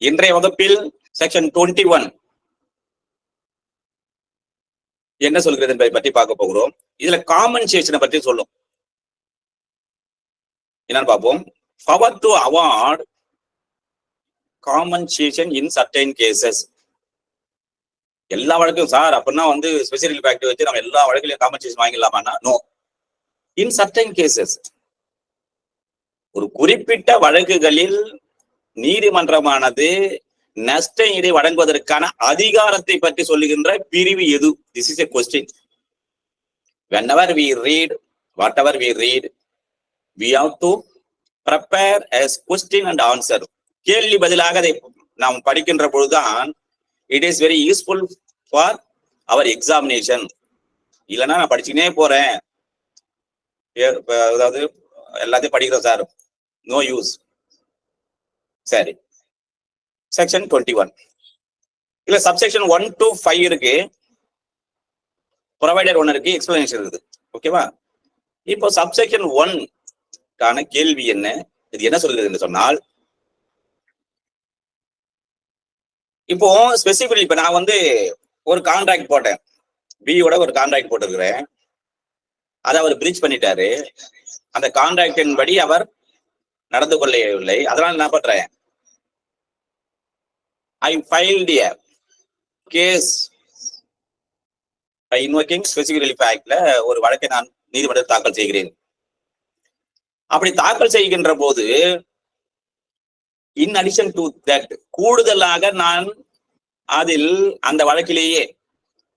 இன்றைய வகுப்பில் செக்ஷன் 21 என்ன சொல்கிறது என்பதை பற்றி பார்க்க போகிறோம். இதுல காம்பன்சேஷனை பற்றி சொல்லும். என்னன்னு பார்ப்போம். Power to award compensation in certain cases. எல்லா வழக்கும் சார் அப்படின்னா வந்து ஸ்பெஷல் ஃபேக்டர் வச்சு நம்ம எல்லா வழக்கிலையும் காம்பன்சேஷன் வாங்கிடலாமான்னா நோ. இன் சர்டைன் கேசஸ், ஒரு குறிப்பிட்ட வழக்குகளில் நீதிமன்றமானது நஷ்ட ஈடு வழங்குவதற்கான அதிகாரத்தை பற்றி சொல்லுகின்ற பிரிவு எது? This is a question. whenever we read, whatever we read, we have to prepare as question and answer. கேள்வி பதிலாக அதை நாம் படிக்கின்ற பொழுதுதான் it is very useful for our examination. இல்லைன்னா நான் படிச்சுக்கினே போறேன், அதாவது எல்லாத்தையும் படிக்கிறோம் சார், நோ யூஸ். சரி, செக்ஷன் 21 இல்ல சப்செக்ஷன் 1 to 5 இருக்கு, ப்ரொவைடர் 1 இருக்கு, எக்ஸ்பிளனேஷன் இருக்குது. ஓகேவா? இப்போ சப்செக்ஷன் 1 கான கேள்வி என்ன, இது என்ன சொல்கிறது என்று சொன்னால், இப்போ ஸ்பெசிபிக் இப்ப நான் வந்து ஒரு கான்ட்ராக்ட் போட்டேன், பியோட ஒரு கான்ட்ராக்ட் போட்டிருக்கிறேன், அதை அவர் பிரீச் பண்ணிட்டாரு. அந்த கான்ட்ராக்டின் படி அவர் நடந்து கொள்ளவில்லை. அதனால என்ன பண்றேன், I filed a case by invoking specific relief act ஒரு வழக்கை நான் நீதிமன்றத்தில் தாக்கல் செய்கிறேன். அப்படி தாக்கல் செய்கின்ற போது in addition to that, கூடுதலாக நான் அதில் அந்த வழக்கிலேயே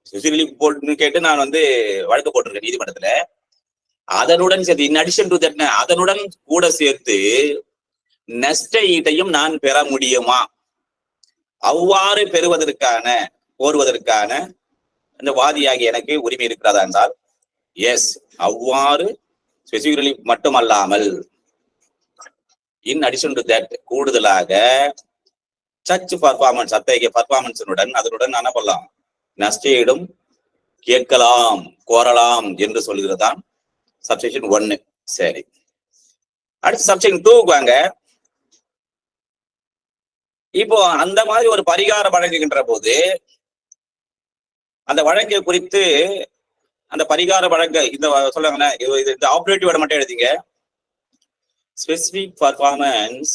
ஸ்பெசிபிக் ரிலீஃப் போட்டு கேட்டு நான் வந்து வழக்கு போட்டிருக்கேன் நீதிமன்றத்துல. அதனுடன் சேர்த்து in addition to that, அதனுடன் கூட சேர்த்து நஷ்ட ஈட்டையும் நான் பெற முடியுமா? அவ்வாறு கோருவதற்கான இந்த வாதியாகி எனக்கு உரிமை இருக்கிறதா என்றால் எஸ். அவ்வாறு ஸ்பெசிபிக் ரிலீஃப் மட்டுமல்லாமல் இன் அடிஷன் டு தட், கூடுதலாக சர்ச் பர்ஃபார்மன்ஸ், அத்தகைய பர்ஃபார்மன்ஸுடன் அதனுடன் என்ன பண்ணலாம், நஷ்டஈடும் கேட்கலாம், கோரலாம் என்று சொல்கிறதான் சப்செக்ஷன் 1. சரி, அடுத்து சப்செக்ஷன் 2 வாங்க. இப்போ அந்த மாதிரி ஒரு பரிகாரம் வழங்குகின்ற போது அந்த வழக்கை குறித்து, அந்த பரிகார வழங்க இந்த சொல்லுங்க, இந்த ஆபரேட்டிவ் வேர்ட் மட்டும் எழுதிங்க. Specific performance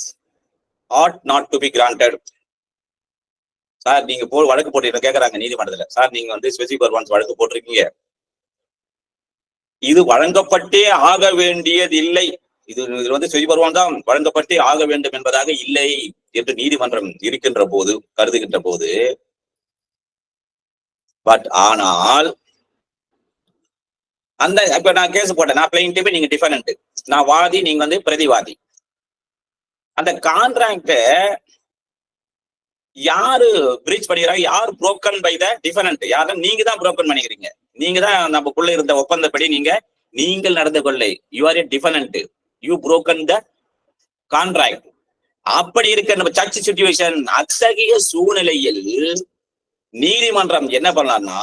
ought not to be granted. Sir நீங்க வழக்கு போட்டு கேட்கறாங்க நீதிமன்றத்துல, சார் நீங்க வந்து ஸ்பெசிபிக் பர்ஃபார்மன்ஸ் வழக்கு போட்டிருக்கீங்க, இது வழங்கப்பட்டே ஆக வேண்டியது இல்லை, இது வந்து ஸ்பெசிபிக் பர்ஃபார்மன்ஸ் தான் வழங்கப்பட்டே ஆக வேண்டும் என்பதாக இல்லை என்று நீதிமன்றம் இருக்கின்ற போது, கருதுகின்ற போது, பட் ஆனால் அந்த இப்ப நான் கேஸ் போட்டேன், நான் பிளைன்டிஃப், நீங்க டிஃபெண்டன்ட், நான் வாதி, நீங்க வந்து பிரதிவாதி. அந்த கான்ட்ராக்ட யாரு பிரீச் பண்ணிக்கிறாங்க, யார் புரோக்கன் பை த டிஃபெண்டன்ட், யாரும் நீங்க தான் புரோக்கன் பண்ணிக்கிறீங்க, நீங்க தான் நமக்குள்ள இருந்த ஒப்பந்தப்படி நீங்கள் நடந்து கொள்ளை, you R A defendant, you broken the contract. அப்படி இருக்க நம்ம சர்ச் சிச்சுவேஷன், அத்தகைய சூழ்நிலையில் நீதிமன்றம் என்ன பண்ணலாம்னா,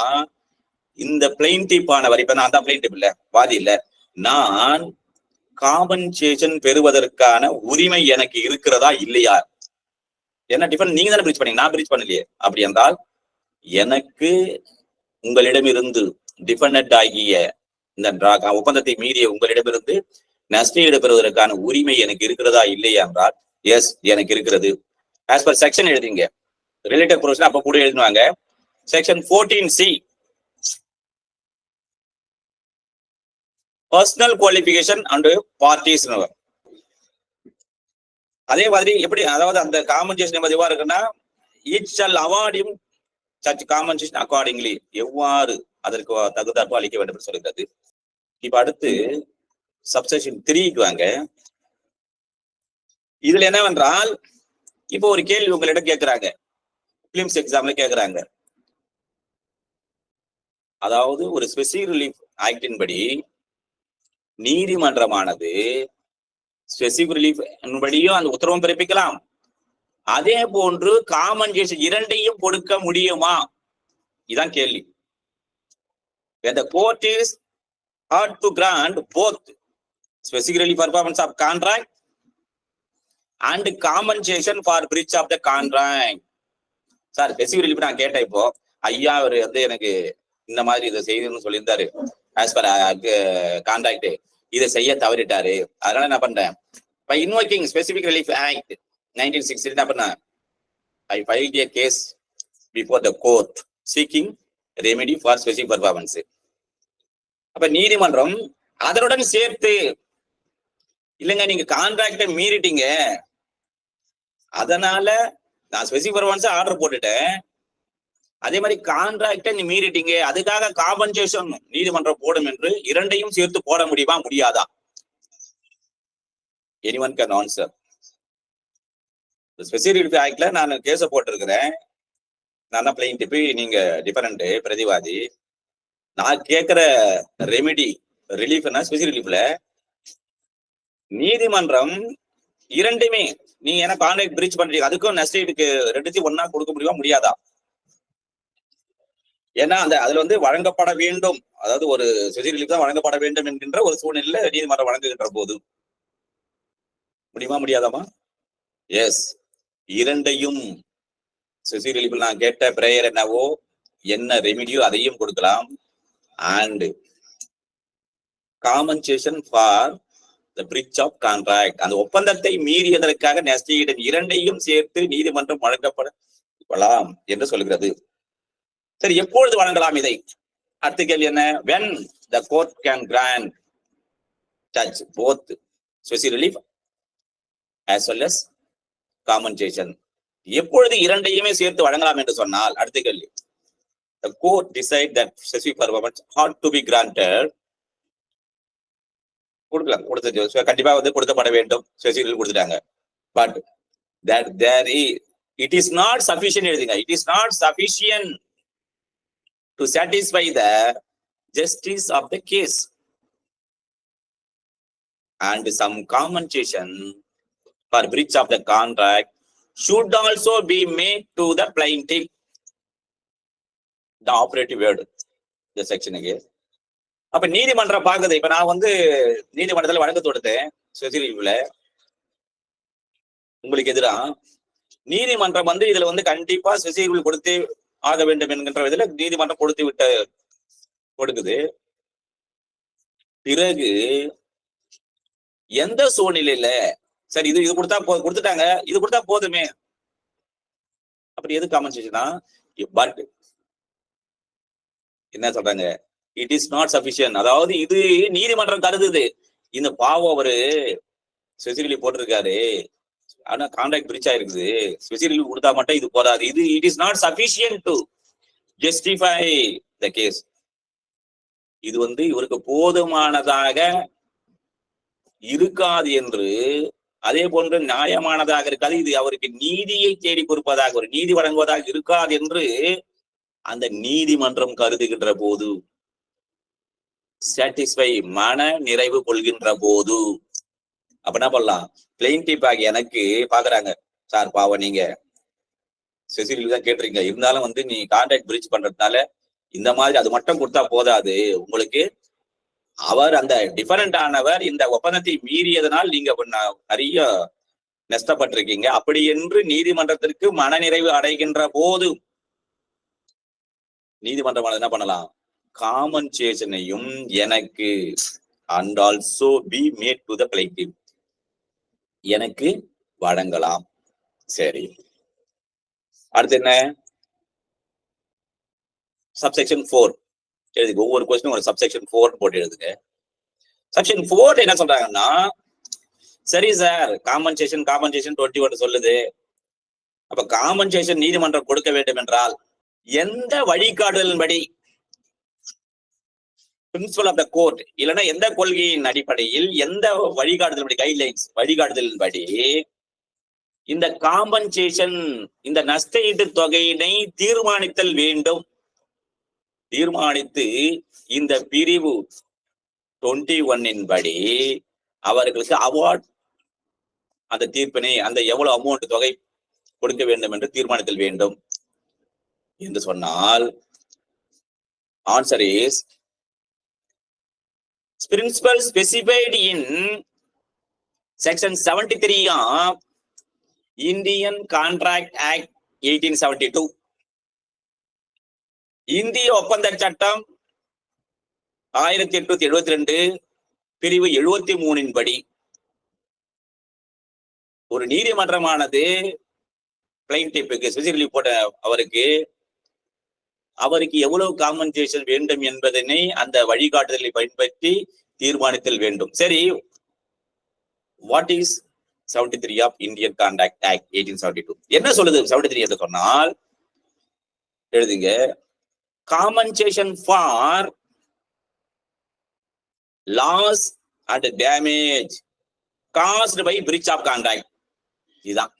இந்த பிளைன்டிஃப் ஆனவர், இப்ப நான் தான் பிளைன்டிஃப் இல்ல, வாதி இல்ல, நான் காம்பன்சேஷன் பெறுவதற்கான உரிமை எனக்கு இருக்கிறதா இல்லையா, என்ன டிஃபெண்ட் நீங்க தானே பிரீச் பண்ணீங்க, நான் பிரீச் பண்ணலையே, அப்படி என்றால் எனக்கு உங்களிடமிருந்து டிஃபெண்டன்ட் ஆகிய இந்த ஒப்பந்தத்தை மீறிய உங்களிடமிருந்து நஷ்டஈடு பெறுவதற்கான உரிமை எனக்கு இருக்கிறதா இல்லையா என்றால் எஸ், எனக்கு இருக்கிறது. ஆஸ் பர் செக்ஷன் எழுதிங்க, ரிலேட்டட் ப்ரொவிஷன் அப்ப கூட எழுதுவாங்க. Section 14C, personal qualification and parties. அதே மாதிரி எப்படி, அதாவது அந்த காம்பன்சேஷன் எதுவா இருக்குன்னா, each shall award him such compensation accordingly, எவ்வாறு அதற்கு தகுந்தாற்ப அளிக்க வேண்டும் என்று சொல்கிறது. இப்ப அடுத்து சப்செக்ஷன் 3க்கு வாங்க. இதுல என்னவென்றால், இப்போ ஒரு கேள்வி உங்களிடம் கேட்கிறாங்க, பிலிம்ஸ் எக்ஸாம்ல கேட்கிறாங்க, அதாவது ஒரு ஸ்பெசிபிக் ரிலீஃப் ஆக்டின் படி நீதிமன்றமானது ஸ்பெசிபிக் ரிலீஃப் படியும் அந்த உத்தரவும் பிறப்பிக்கலாம், அதே போன்று காம்பன்சேஷன் இரண்டையும் கொடுக்க முடியுமா? இதான் கேள்வி. The court is hard to grant both specific relief performance of contract and compensation for breach of the contract. Sir specific relief நான் கேட்டேன் இப்போ, ஐயா அவர் வந்து எனக்கு இந்த மாதிரி இதை செய்யணும்னு சொல்லியிருந்தாரு, ஆஸ் பர் கான்ட்ராக்ட் இதை செய்ய தவறிட்டாரு, அதனால என்ன பண்றேன், by invoking specific relief act 1960 என்ன பண்ண, I filed a case before the court seeking remedy for specific performance. அப்ப நீதிமன்றம் அதனுடன் சேர்த்து, இல்லைங்க நீங்க கான்ட்ராக்டை மீறிட்டீங்க, அதனால நான் ஸ்பெசிபிக் பர்ஃபார்மன்ஸ் ஆர்டர் போட்டுட்டேன், அதே மாதிரி கான்ட்ராக்டை நீ மீறிட்டீங்க, அதுக்காக காம்பன்சேஷன் நீதிமன்றம் போடும் என்று இரண்டையும் சேர்த்து போட முடியுமா முடியாதா? anyone can answer. Specific relief ஆக்ட்ல நான் கேஸ போட்டிருக்கிறேன், நான் தான் பிளைன்டிப், நீங்க டிஃபரெண்ட் பிரதிவாதி. நான் கேட்கிற ரெமிடி ரிலீஃப்னா ஸ்பெசிபிக் ரிலீஃப்ல நீதிமன்றம் இரண்டுமே, நீ என்ன கான்ட்ராக்ட் பிரீச் பண்றீங்க, அதுக்கும் நஷ்டஈடுக்கு ரெண்டுத்தையும் ஒன்னா கொடுக்க முடியுமா முடியாதா? ஏன்னா அதுல வந்து வழங்கப்பட வேண்டும், அதாவது ஒரு ஸ்பெசிபிக் ரிலீஃப் தான் வழங்கப்பட வேண்டும் என்கின்ற ஒரு சூழ்நிலையில நீதிமன்றம் வழங்குகின்ற போது முடியுமா முடியாதாமா? எஸ், இரண்டையும் ஸ்பெசிபிக் ரிலீஃப் நான் கேட்ட பிரேயர் என்னவோ, என்ன ரெமிடியோ அதையும் கொடுக்கலாம், and compensation for the breach of contract, அந்த ஒப்பந்தத்தை மீறியதற்காக நஷ்டஈடு இரண்டையும் சேர்த்து நீதிமன்றம் வழங்கப்படலாம் என்று சொல்கிறது. சரி, எப்பொழுது வழங்கலாம் இதை? அடுத்த கேள்வி என்ன, when the court can grant judge both specific relief as well as compensation. எப்பொழுது இரண்டையுமே சேர்த்து வழங்கலாம் என்று சொன்னால், அடுத்த கேள்வி, the court decide that specific performance ought to be granted. கொடுக்கலாம், கொடுத்து கண்டிப்பா வந்து கொடுக்கப்பட வேண்டும், ஸ்பெசிபிக் கொடுத்துட்டாங்க, but that there is, it is not sufficient எழுதுங்க, it is not sufficient to satisfy the justice of the case, and some compensation for breach of the contract should also be made to the plaintiff. The operative word, the section again. அப்ப நீதிமன்றம் பாக்குது, இப்ப நான் வந்து நீதிமன்றத்துல வழக்கு தொடுத்தேன் ஸ்பெசிபிக்ல உங்களுக்கு எதிரா, நீதிமன்றம் வந்து இதுல வந்து கண்டிப்பா ஸ்பெசிபிக் கொடுத்து ஆக வேண்டும் என்கின்ற இதுல நீதிமன்றம் கொடுக்குது. பிறகு எந்த சூழ்நிலையில சரி இது கொடுத்தா கொடுத்துட்டாங்க, இது கொடுத்தா போதுமே, அப்படி எது காம்பன்சேஷனா, பட் என்ன சொல்றாங்க, இட் இஸ் நாட் சஃபிஷியன்ட், அதாவது இது நீதிமன்றம் கருதுது, இந்த பாவம் அவரு ஸ்பெசிபிக் போட்டிருக்காரு, ஆனா கான்ட்ராக்ட் பிரீச் ஆயிருக்குது, ஸ்பெசிபிக் கொடுத்தா மட்டும் இது போதாது, இது it is not sufficient to justify the case, இது வந்து இவருக்கு போதுமானதாக இருக்காது என்று, அதே போன்று நியாயமானதாக இருக்காது, இது அவருக்கு நீதியை தேடி கொடுப்பதாக, ஒரு நீதி வழங்குவதாக இருக்காது என்று அந்த நீதிமன்றம் கருதுகின்ற போது, சாட்டிஸ்ஃபை மன நிறைவு கொள்கின்ற போது, அப்ப என்ன பண்ணலாம், பிளைன்டிஃப் ஆகி எனக்கு பாக்குறாங்க, சார் பாவம் நீங்க ஸ்பெசிபிக் தான் கேட்டிருக்கீங்க, இருந்தாலும் வந்து நீ கான்ட்ராக்ட் பிரீச் பண்றதுனால இந்த மாதிரி அது மட்டும் கொடுத்தா போதாது, உங்களுக்கு அவர் அந்த டிஃபரெண்ட் ஆனவர் இந்த ஒப்பந்தத்தை மீறியதனால் நீங்க நிறைய நஷ்டப்பட்டிருக்கீங்க, அப்படி என்று நீதிமன்றத்திற்கு மனநிறைவு அடைகின்ற போது நீதிமன்றம் என்ன பண்ணலாம், காம்பன்சேஷனையும் எனக்கு and also be made to the plaintiff, எனக்கு வழங்கலாம். சரி, அடுத்து என்ன, சப்செக்ஷன் 4 எழுதுங்க, ஒவ்வொரு கொஸ்டினும் ஒரு சப்செக்ஷன் 4 போட்டு எழுதுங்க. செக்ஷன் 4 என்ன சொல்றாங்கன்னா, சரி சார் காம்பன்சேஷன் 21 சொல்லுது, அப்ப காம்பன்சேஷன் நீதிமன்றம் கொடுக்க வேண்டும் என்றால் எந்த வழிகாட்டுதலின்படி, பிரின்சிபல் ஆஃப் த கோர்ட் இல்லைன்னா எந்த கொள்கையின் அடிப்படையில், எந்த வழிகாட்டுதலின்படி, கைட்லைன்ஸ் வழிகாட்டுதலின்படி இந்த காம்பன்சேஷன், இந்த நஷ்டஈட்டு தொகையினை தீர்மானித்தல் வேண்டும். தீர்மானித்து இந்த பிரிவு 21 படி அவர்களுக்கு அவார்ட், அந்த தீர்ப்பினை, அந்த எவ்வளவு அமௌண்ட் தொகை கொடுக்க வேண்டும் என்று தீர்மானித்தல் வேண்டும் என்று சொன்னால், answer is principle specified in section 73 of Indian contract act 1872, இந்திய ஒப்பந்த சட்டம் 1872 பிரிவு 73 படி ஒரு நீதிமன்றமானது பிளைன்டிஃபுக்கு ஸ்பெஷல் ரிலீஃப் போட்ட அவருக்கு எவ்வளவு காம்பன்சேஷன் வேண்டும் என்பதனை அந்த வழிகாட்டுதலை பயன்படுத்தி தீர்மானித்தல் வேண்டும். சரி, what is 73 of Indian contract act 1872 என்ன சொல்லுது? 73 என்று சொன்னால் எழுதுங்க, compensation for loss and damage caused by breach of contract. இதுதான்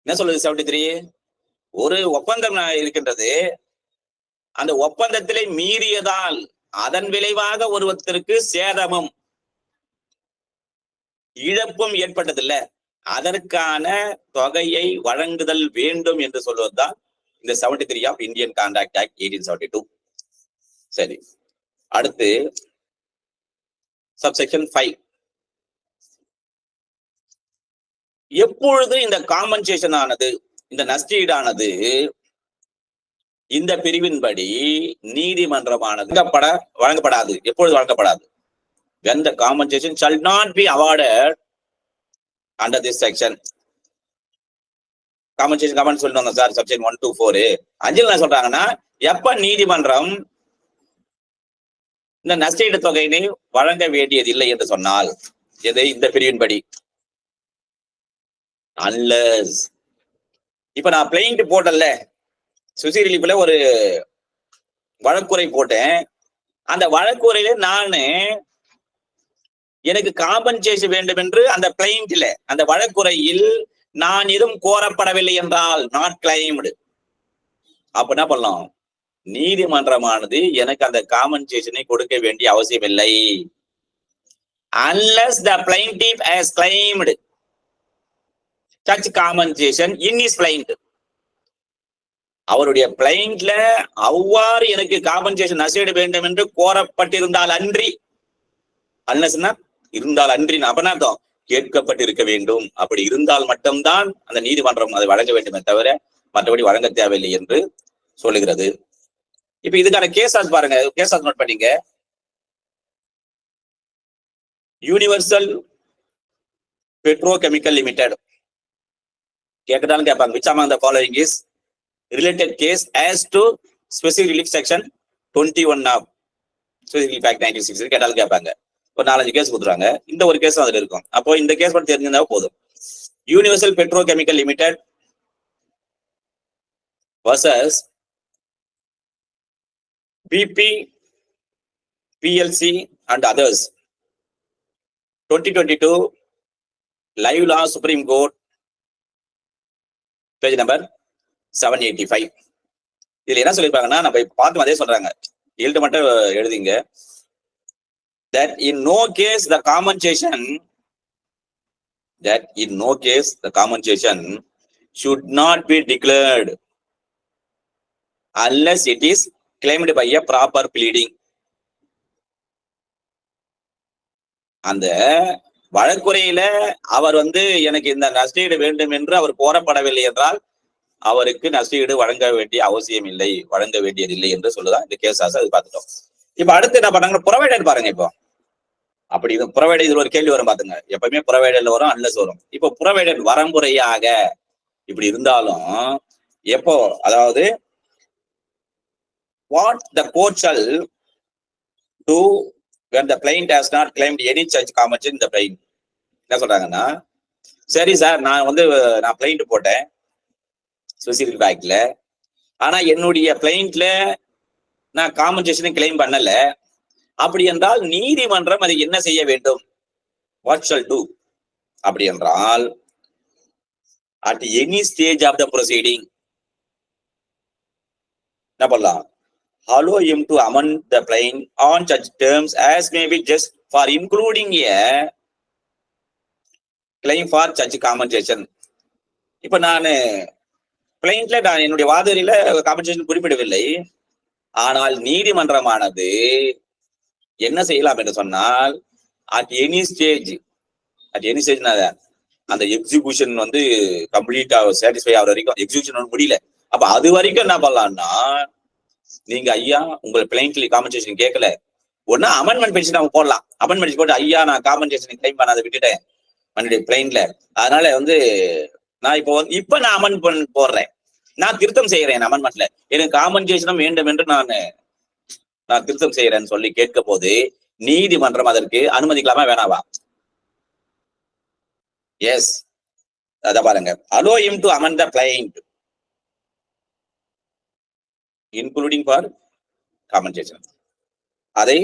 என்ன சொல்லுது 73. ஒரு ஒப்பந்தம் இருக்கின்றது, அந்த ஒப்பந்தத்திலே மீறியதால் அதன் விளைவாக ஒருவருக்கு சேதமும் இழப்பும் ஏற்பட்டதில்ல, அதற்கான தொகையை வழங்குதல் வேண்டும் என்று சொல்வதுதான் இந்த 73 ஆஃப் இந்தியன் கான்ட்ராக்ட் ஆக்ட் 1872. சரி, அடுத்து சப்செக்ஷன் 5. எப்பொழுது இந்த காம்பன்சேஷன் ஆனது, இந்த நஷ்டஈடானது இந்த பிரிவின்படி நீதிமன்றமானது வழங்கப்படாது. எப்பொழுது வழங்கப்படாது? when the compensation shall not be awarded under this section. Compensation comment சொல்லிட்டு சார், செக்ஷன் 1 to 4 5 என்ன சொல்றாங்கன்னா, எப்ப நீதிமன்றம் இந்த நஷ்டஈடு தொகையினை வழங்க வேண்டியதில்லை என்று சொன்னால், எது இந்த பிரிவின்படி, unless இப்ப நான் பிளைண்ட் போட்டல, ஸ்பெஷல் ரிலீஃப்ல ஒரு வழக்குரை போட்டேன், அந்த வழக்குரையில நானு எனக்கு காம்பன்சேஷன் வேண்டும் என்று அந்த பிளைண்ட்ல அந்த வழக்குரையில் நான் எதுவும் கோரப்படவில்லை என்றால் நாட் கிளைம்டு, அப்ப என்ன பண்ணலாம்? நீதிமன்றமானது எனக்கு அந்த காம்பன்சேஷனை கொடுக்க வேண்டிய அவசியம் இல்லை. unless the plaintiff has claimed such compensation in his plaint. அவருடைய பிளைண்ட்ல அவ்வாறு எனக்கு காம்பன்சேஷன் நஷ்டஈடு வேண்டும் என்று கோரப்பட்டிருந்தால் அன்றி, அன்லஸ்னா இருந்தால் அன்றி அப்பனா அர்த்தம் கேட்கப்பட்டிருக்க வேண்டும். அப்படி இருந்தால் மட்டும்தான் அந்த நீதிமன்றம் அதை வழங்க வேண்டுமே தவிர மற்றபடி வழங்க தேவையில்லை என்று சொல்லுகிறது. இப்ப இதுக்கான கேஸாஸ் பாருங்க, கேஸாஸ் நோட் பண்ணீங்க. யூனிவர்சல் பெட்ரோகெமிக்கல் லிமிடெட் கேட்கறாலும் கேட்பாங்க, which among the following is related case as to special relief section 21 of Special Relief Act 1960 கேட்டாலும் கேட்பாங்க. ஒரு 4-5 கேஸ் கொடுத்துருவாங்க, இந்த ஒரு கேஸ் அதுல இருக்கும். அப்போ இந்த கேஸ் மட்டும் தெரிஞ்சிருந்தா போதும். Universal petrochemical limited versus BP PLC and others 2022 live law Supreme Court page number 785. இதுல என்ன சொல்லிருப்பாங்கன்னா, நம்ம பார்த்து அதே சொல்றாங்க, எழுத்து மட்டும் எழுதிங்க. that in no case the compensation should not be declared unless it is claimed by a proper pleading. அந்த வழக்குரையில அவர் எனக்கு இந்த நஷ்டஈடு வேண்டும் என்று அவர் கோரப்படவில்லை என்றால் அவருக்கு நஷ்டஈடு வழங்க வேண்டிய அவசியம் இல்லை, வழங்க வேண்டியதில்லை என்று சொல்லுதான் இந்த கேஸாஸ். அது பார்த்துட்டோம். இப்ப அடுத்து என்ன பண்ணாங்க, ப்ரொவைடர் பாருங்க. இப்போ அப்படி ப்ரொவைடர், இதுல ஒரு கேள்வி வரும் பாத்துங்க, எப்பவுமே ப்ரொவைடர்ல வரும், அன்லஸ் வரும். இப்போ ப்ரொவைடர் வரம்புறையாக இப்படி இருந்தாலும் எப்போ, அதாவது what the court shall do when the plaintiff has not claimed any such compensation in the plaint. என்ன சொல்றாங்கன்னா, சரி சார், நான் பிளைண்ட் போட்டேன் ஸ்பெஷல் ரிலீஃப் ஆக்ட்ல, ஆனா என்னுடைய பிளைண்ட்ல நான் காம்பன்சேஷனை கிளைம் பண்ணல. அப்படி என்றால் நீதிமன்றம் அதை என்ன செய்ய வேண்டும்? What shawl to? அப்படி என்றால் at any stage of the proceeding என்ன பண்ணலாம்? allow him to amend the plaint on such terms as may be just for including a claim for such compensation. இப்ப நான் பிளைண்ட்ல நான் என்னுடைய வாதரியில காம்பன்சேஷன் குறிப்பிடவில்லை, ஆனால் நீதிமன்றமானது என்ன செய்யலாம் என்று சொன்னால் at any stage அந்த எக்ஸிகியூஷன் வந்து கம்ப்ளீட்டா சாட்டிஸ்ஃபை ஆகிற வரைக்கும் எக்ஸிகியூஷன் முடியல. அப்ப அது வரைக்கும் என்ன பண்ணலாம்னா, நீங்க ஐயா உங்க பிளைன்ட்லி காம்பன்சேஷன் கேட்கல, ஒன்னா அமெண்ட்மெண்ட் பெட்டிஷன் அவங்க போடலாம். அமெண்ட்மெண்ட் போட்டு ஐயா நான் காம்பன்சேஷன் கிளைம் பண்ணாத விட்டுட்டேன் என்னுடைய பிளைன்ட்ல, அதனால வந்து நான் இப்ப நான் அமெண்ட்மெண்ட் போடுறேன், நான் திருத்தம் செய்யறேன் அமெண்ட்மெண்ட்ல, எனக்கு காம்பன்சேஷனும் வேண்டும் என்று நான் திருத்தம் செய்யறேன்னு சொல்லி கேட்க போது நீதிமன்றம் அதற்கு அனுமதிக்கலாமா வேணாவா? எஸ், அத பாருங்க. allow him to amend the plaint including for compensation, அதை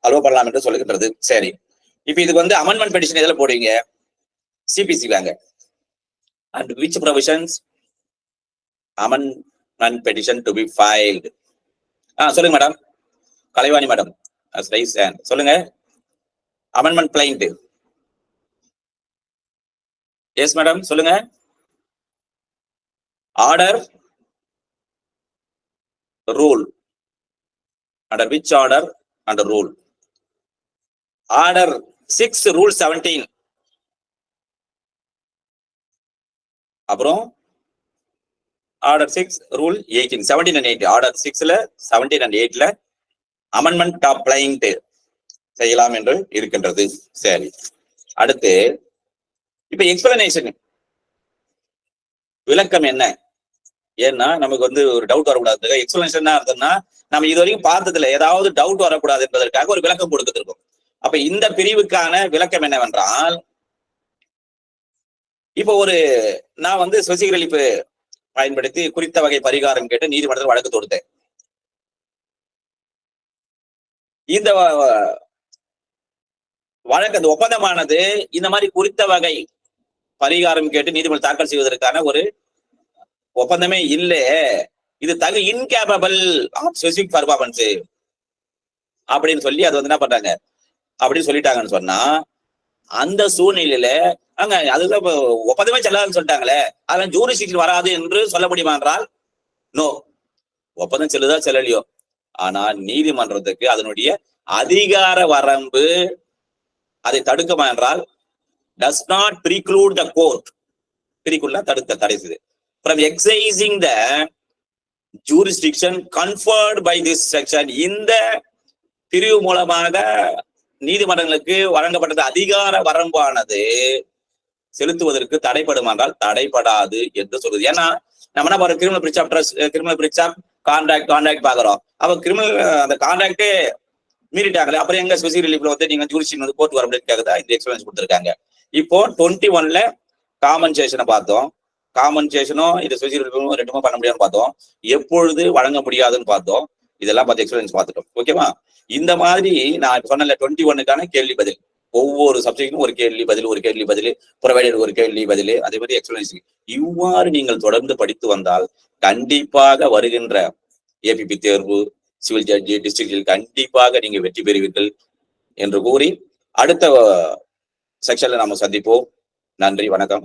அலோ பண்ணலாம் என்று சொல்லுகின்றது. சரி, இப்ப இதுக்கு வந்து அமெண்ட்மெண்ட் பெட்டிஷன் எதுல போடுவீங்க? சிபிசி வாங்க. and which provisions amendment petition to be filed? சொல்லுங்க மேடம், கலைவாணி மேடம், சொல்லுங்க. Amendment blind. எஸ் மேடம், சொல்லுங்க. Order rule, under which order and rule? Order 6 rule 17, அப்புறம் order 6 rule 18, 17 and 18. order 6ல 17 and 8ல amendment of plaint செய்யலாம் என்று இருக்கின்றது. சரி, அடுத்து இப்ப எக்ஸ்பிளனேஷன், விளக்கம் என்ன? ஏன்னா நமக்கு வந்து ஒரு டவுட் வரக்கூடாது. எக்ஸ்பிளனேஷன் அர்த்தம்னா நம்ம இது வரைக்கும் பார்த்ததுல ஏதாவது டவுட் வரக்கூடாது என்பதற்காக ஒரு விளக்கம் கொடுத்திருக்கும். அப்ப இந்த பிரிவுக்கான விளக்கம் என்னவென்றால், இப்போ நான் வந்து ஸ்பெசிபிக் ரிலீஃப் பயன்படுத்தி குறித்த வகை பரிகாரம் கேட்டு நீதிமன்றத்தில் வழக்கு தொடுத்தேன். இந்த வழக்கு, அந்த ஒப்பந்தமானது இந்த மாதிரி குறித்த வகை பரிகாரம் கேட்டு நீதிமன்றம் தாக்கல் செய்வதற்கான ஒரு ஒப்பந்தமே இல்லை, இது இன்கேபபிள் ஆஃப் ஸ்பெசிபிக் பர்ஃபார்மன்ஸ் அப்படின்னு சொல்லி அது வந்து என்ன பண்றாங்க அப்படின்னு சொல்லிட்டாங்கன்னு சொன்னா, அந்த சூழ்நிலையில அங்க அதுதான் ஒப்பந்தமே செல்லாதுன்னு சொல்லிட்டாங்களே, அதெல்லாம் ஜூரிஸ்டிக்ஷன் வராது என்று சொல்ல முடியுமா என்றால் நோ. ஒப்பந்தம் செல்லுதா செல்லலையோ, ஆனா நீதிமன்றத்துக்கு அதனுடைய அதிகார வரம்பு அதை தடுக்குமா என்றால் does not preclude the court, தடை செய்து from exercising the jurisdiction conferred by this section. இந்த பிரிவு மூலமாக நீதிமன்றங்களுக்கு வழங்கப்பட்டது அதிகார வரம்பானது செலுத்துவதற்கு தடைப்படும் என்றால் தடைப்படாது என்று சொல்லுது. ஏன்னா நம்ம என்ன பாருங்க, criminal breach of trust, criminal breach of contract பாக்குறோம். அப்ப கிரிமினல் அந்த கான்ட்ராக்டே மீறிட்டாங்களே, அப்புறம் எங்க ஸ்பெசிபிக் ரிலீஃப்ல வந்து நீங்க ஜூரிஸ்டிக்ஷன் வந்து கோர்ட் வர முடியாது, இந்த எக்ஸ்பீரியன்ஸ் கொடுத்திருக்காங்க. இப்போ 21ல காம்பன்சேஷனை பார்த்தோம், காம்பன்சேஷனும் இது ஸ்பெசிபிக் ரிலீஃப் ரெண்டுமே பண்ண முடியாதுன்னு பார்த்தோம், எப்பொழுது வழங்க முடியாதுன்னு பார்த்தோம், இதெல்லாம் பார்த்து எக்ஸ்பீரியன்ஸ் பார்த்துட்டோம். ஓகேவா? இந்த மாதிரி நான் சொன்ன 21க்கான கேள்வி பதில், ஒவ்வொரு சப்ஜெக்டும் ஒரு கேள்வி பதில், ப்ரொவைடர் ஒரு கேள்வி பதில், அதே மாதிரி எக்ஸ்பிளனேஷன். இவ்வாறு நீங்கள் தொடர்ந்து படித்து வந்தால் கண்டிப்பாக வருகின்ற ஏபிபி தேர்வு, சிவில் ஜட்ஜி, டிஸ்ட்ரிக்டில் கண்டிப்பாக நீங்க வெற்றி பெறுவீர்கள் என்று கூறி அடுத்த செக்ஷன்ல நாம சந்திப்போம். நன்றி, வணக்கம்.